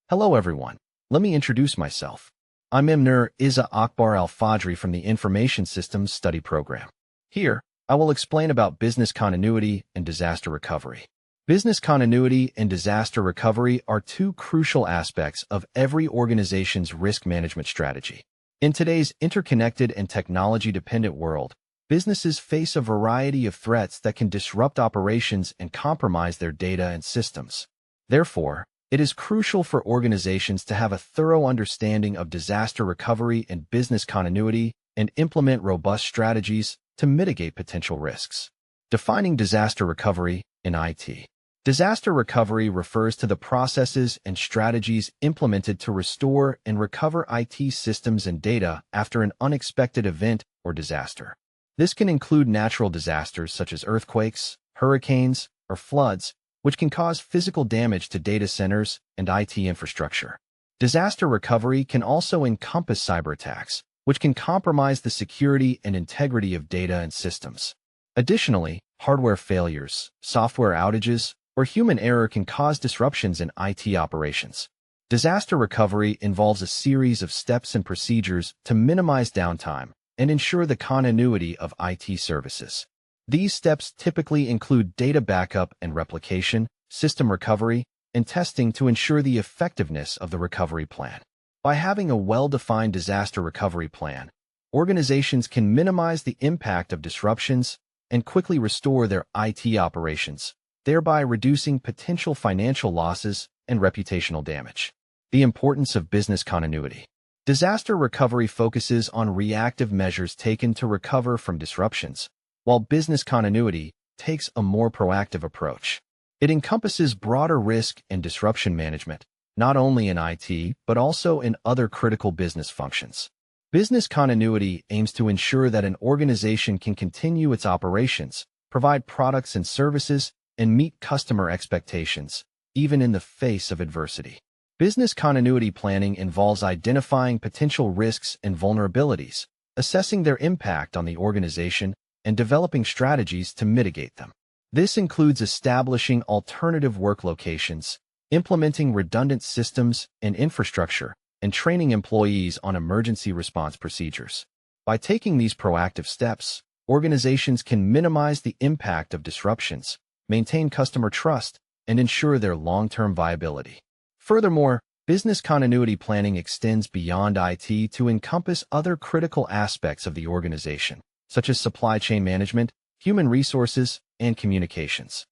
Hello everyone. Let me introduce myself. I'm Imnur Iza Akbar Al-Fadri from the Information Systems Study Program. Here, I will explain about business continuity and disaster recovery. Business continuity and disaster recovery are two crucial aspects of every organization's risk management strategy. In today's interconnected and technology-dependent world, businesses face a variety of threats that can disrupt operations and compromise their data and systems. Therefore, it is crucial for organizations to have a thorough understanding of disaster recovery and business continuity and implement robust strategies to mitigate potential risks. Defining disaster recovery in IT. Disaster recovery refers to the processes and strategies implemented to restore and recover IT systems and data after an unexpected event or disaster. This can include natural disasters such as earthquakes, hurricanes, or floods, which can cause physical damage to data centers and IT infrastructure. Disaster recovery can also encompass cyber attacks, which can compromise the security and integrity of data and systems. Additionally, hardware failures, software outages, or human error can cause disruptions in IT operations. Disaster recovery involves a series of steps and procedures to minimize downtime and ensure the continuity of IT services. These steps typically include data backup and replication, system recovery, and testing to ensure the effectiveness of the recovery plan. By having a well-defined disaster recovery plan, organizations can minimize the impact of disruptions and quickly restore their IT operations, thereby reducing potential financial losses and reputational damage. The importance of business continuity. Disaster recovery focuses on reactive measures taken to recover from disruptions, while business continuity takes a more proactive approach. It encompasses broader risk and disruption management, not only in IT, but also in other critical business functions. Business continuity aims to ensure that an organization can continue its operations, provide products and services, and meet customer expectations, even in the face of adversity. Business continuity planning involves identifying potential risks and vulnerabilities, assessing their impact on the organization, and developing strategies to mitigate them. This includes establishing alternative work locations, implementing redundant systems and infrastructure, and training employees on emergency response procedures. By taking these proactive steps, organizations can minimize the impact of disruptions, maintain customer trust, and ensure their long-term viability. Furthermore, business continuity planning extends beyond IT to encompass other critical aspects of the organization, such as supply chain management, human resources, and communications.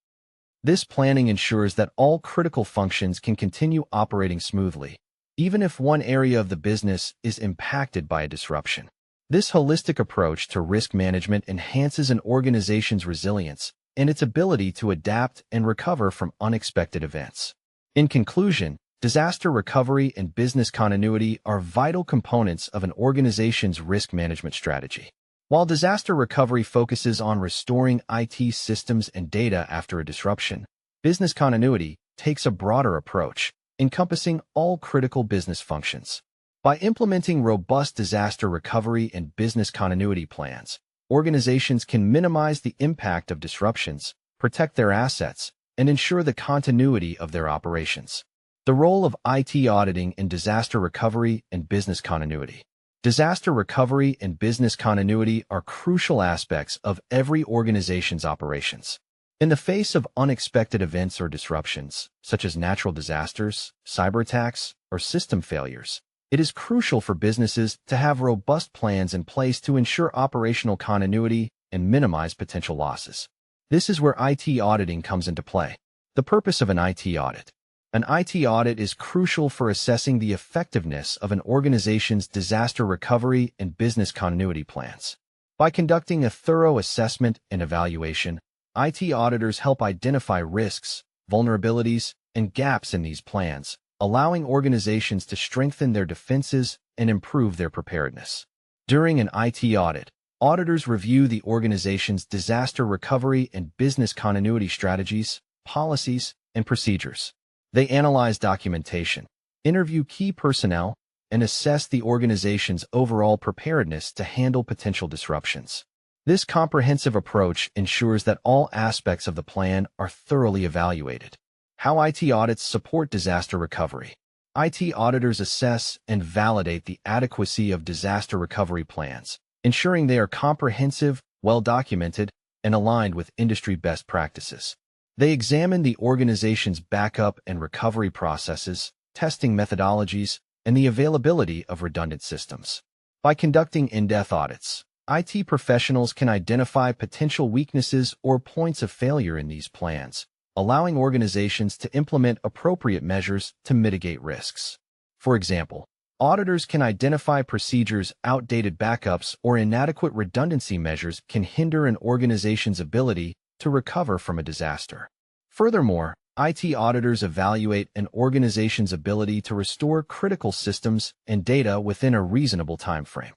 This planning ensures that all critical functions can continue operating smoothly, even if one area of the business is impacted by a disruption. This holistic approach to risk management enhances an organization's resilience and its ability to adapt and recover from unexpected events. In conclusion, disaster recovery and business continuity are vital components of an organization's risk management strategy. While disaster recovery focuses on restoring IT systems and data after a disruption, business continuity takes a broader approach, encompassing all critical business functions. By implementing robust disaster recovery and business continuity plans, organizations can minimize the impact of disruptions, protect their assets, and ensure the continuity of their operations. The role of IT auditing in disaster recovery and business continuity. Disaster recovery and business continuity are crucial aspects of every organization's operations. In the face of unexpected events or disruptions, such as natural disasters, cyber attacks, or system failures, it is crucial for businesses to have robust plans in place to ensure operational continuity and minimize potential losses. This is where IT auditing comes into play. The purpose of an IT audit. An IT audit is crucial for assessing the effectiveness of an organization's disaster recovery and business continuity plans. By conducting a thorough assessment and evaluation, IT auditors help identify risks, vulnerabilities, and gaps in these plans, allowing organizations to strengthen their defenses and improve their preparedness. During an IT audit, auditors review the organization's disaster recovery and business continuity strategies, policies, and procedures. They analyze documentation, interview key personnel, and assess the organization's overall preparedness to handle potential disruptions. This comprehensive approach ensures that all aspects of the plan are thoroughly evaluated. How IT audits support disaster recovery. IT auditors assess and validate the adequacy of disaster recovery plans, ensuring they are comprehensive, well-documented, and aligned with industry best practices. They examine the organization's backup and recovery processes, testing methodologies, and the availability of redundant systems. By conducting in-depth audits, IT professionals can identify potential weaknesses or points of failure in these plans, allowing organizations to implement appropriate measures to mitigate risks. For example, auditors can identify procedures, outdated backups, or inadequate redundancy measures can hinder an organization's ability to recover from a disaster. Furthermore, IT auditors evaluate an organization's ability to restore critical systems and data within a reasonable time frame.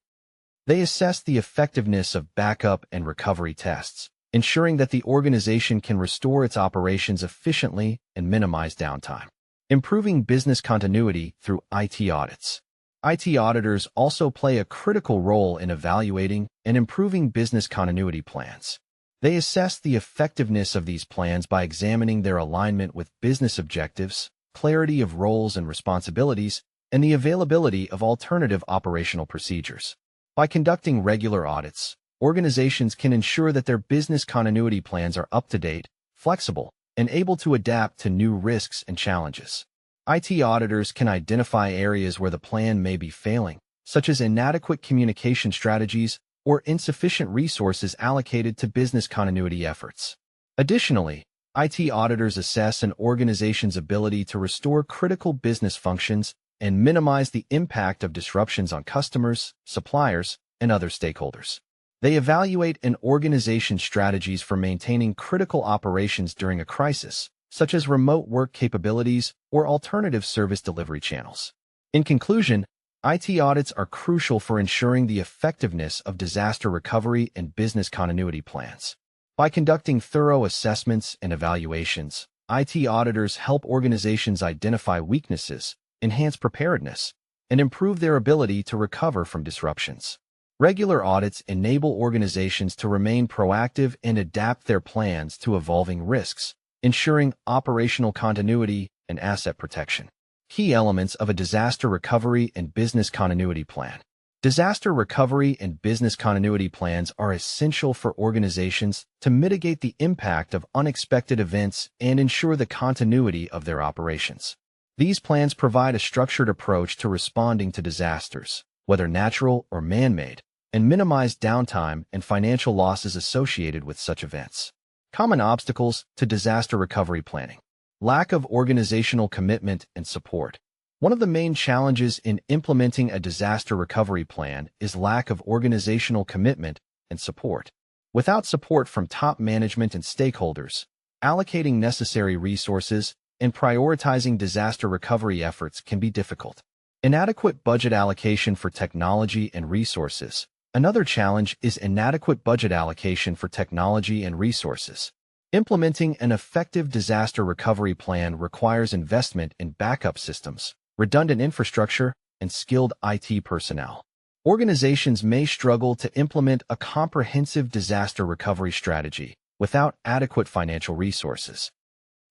They assess the effectiveness of backup and recovery tests, ensuring that the organization can restore its operations efficiently and minimize downtime. Improving business continuity through IT audits. IT auditors also play a critical role in evaluating and improving business continuity plans. They assess the effectiveness of these plans by examining their alignment with business objectives, clarity of roles and responsibilities, and the availability of alternative operational procedures. By conducting regular audits, organizations can ensure that their business continuity plans are up-to-date, flexible, and able to adapt to new risks and challenges. IT auditors can identify areas where the plan may be failing, such as inadequate communication strategies or insufficient resources allocated to business continuity efforts. Additionally, IT auditors assess an organization's ability to restore critical business functions and minimize the impact of disruptions on customers, suppliers, and other stakeholders. They evaluate an organization's strategies for maintaining critical operations during a crisis, such as remote work capabilities or alternative service delivery channels. In conclusion, IT audits are crucial for ensuring the effectiveness of disaster recovery and business continuity plans. By conducting thorough assessments and evaluations, IT auditors help organizations identify weaknesses, enhance preparedness, and improve their ability to recover from disruptions. Regular audits enable organizations to remain proactive and adapt their plans to evolving risks, ensuring operational continuity and asset protection. Key elements of a disaster recovery and business continuity plan. Disaster recovery and business continuity plans are essential for organizations to mitigate the impact of unexpected events and ensure the continuity of their operations. These plans provide a structured approach to responding to disasters, whether natural or man-made, and minimize downtime and financial losses associated with such events. Common obstacles to disaster recovery planning. Lack of organizational commitment and support. One of the main challenges in implementing a disaster recovery plan is lack of organizational commitment and support. Without support from top management and stakeholders, allocating necessary resources and prioritizing disaster recovery efforts can be difficult. Inadequate budget allocation for technology and resources. Another challenge is inadequate budget allocation for technology and resources. Implementing an effective disaster recovery plan requires investment in backup systems, redundant infrastructure, and skilled IT personnel. Organizations may struggle to implement a comprehensive disaster recovery strategy without adequate financial resources.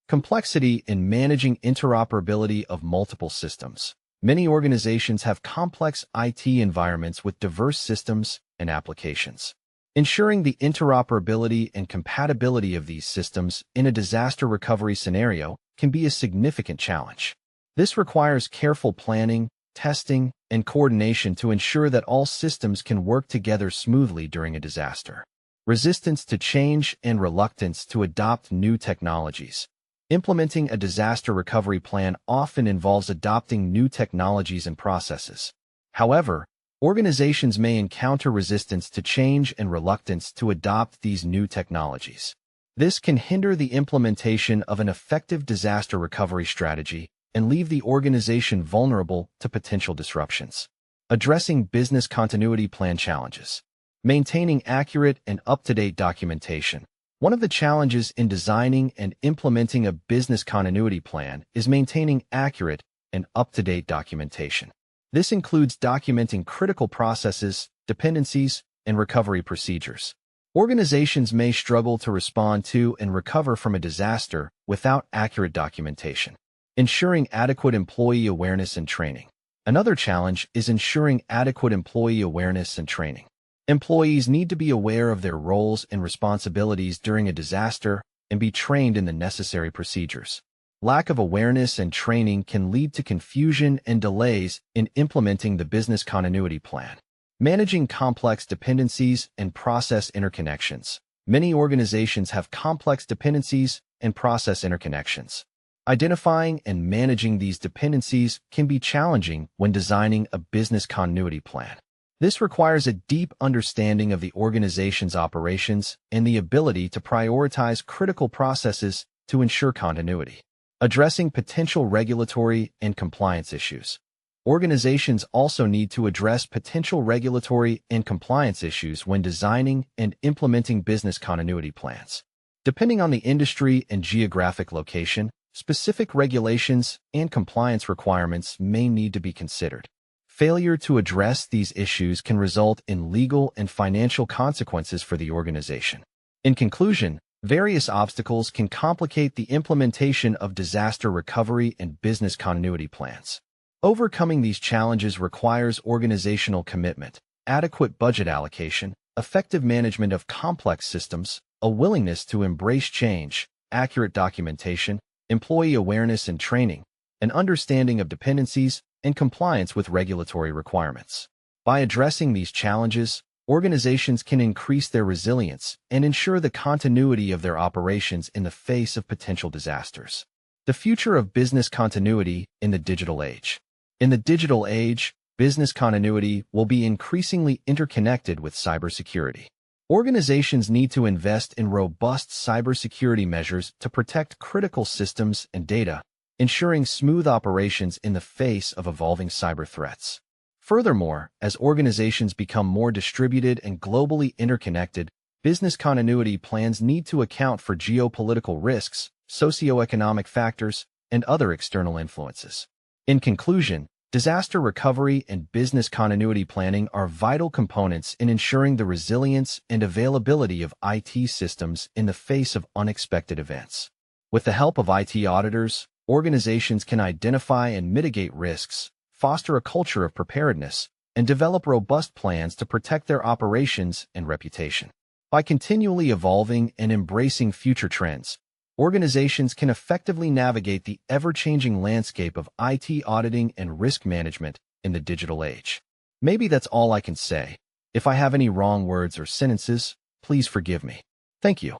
Complexity in managing interoperability of multiple systems. Many organizations have complex IT environments with diverse systems and applications. Ensuring the interoperability and compatibility of these systems in a disaster recovery scenario can be a significant challenge. This requires careful planning, testing, and coordination to ensure that all systems can work together smoothly during a disaster. Resistance to change and reluctance to adopt new technologies. Implementing a disaster recovery plan often involves adopting new technologies and processes. However, organizations may encounter resistance to change and reluctance to adopt these new technologies. This can hinder the implementation of an effective disaster recovery strategy and leave the organization vulnerable to potential disruptions. Addressing business continuity plan challenges. Maintaining accurate and up-to-date documentation. One of the challenges in designing and implementing a business continuity plan is maintaining accurate and up-to-date documentation. This includes documenting critical processes, dependencies, and recovery procedures. Organizations may struggle to respond to and recover from a disaster without accurate documentation. Ensuring adequate employee awareness and training. Another challenge is ensuring adequate employee awareness and training. Employees need to be aware of their roles and responsibilities during a disaster and be trained in the necessary procedures. Lack of awareness and training can lead to confusion and delays in implementing the business continuity plan. Managing complex dependencies and process interconnections. Many organizations have complex dependencies and process interconnections. Identifying and managing these dependencies can be challenging when designing a business continuity plan. This requires a deep understanding of the organization's operations and the ability to prioritize critical processes to ensure continuity. Addressing potential regulatory and compliance issues. Organizations also need to address potential regulatory and compliance issues when designing and implementing business continuity plans. Depending on the industry and geographic location, specific regulations and compliance requirements may need to be considered. Failure to address these issues can result in legal and financial consequences for the organization. In conclusion, various obstacles can complicate the implementation of disaster recovery and business continuity plans. Overcoming these challenges requires organizational commitment, adequate budget allocation, effective management of complex systems, a willingness to embrace change, accurate documentation, employee awareness and training, an understanding of dependencies, and compliance with regulatory requirements. By addressing these challenges, organizations can increase their resilience and ensure the continuity of their operations in the face of potential disasters. The future of business continuity in the digital age. In the digital age, business continuity will be increasingly interconnected with cybersecurity. Organizations need to invest in robust cybersecurity measures to protect critical systems and data, ensuring smooth operations in the face of evolving cyber threats. Furthermore, as organizations become more distributed and globally interconnected, business continuity plans need to account for geopolitical risks, socioeconomic factors, and other external influences. In conclusion, disaster recovery and business continuity planning are vital components in ensuring the resilience and availability of IT systems in the face of unexpected events. With the help of IT auditors, organizations can identify and mitigate risks, foster a culture of preparedness, and develop robust plans to protect their operations and reputation. By continually evolving and embracing future trends, organizations can effectively navigate the ever-changing landscape of IT auditing and risk management in the digital age. Maybe that's all I can say. If I have any wrong words or sentences, please forgive me. Thank you.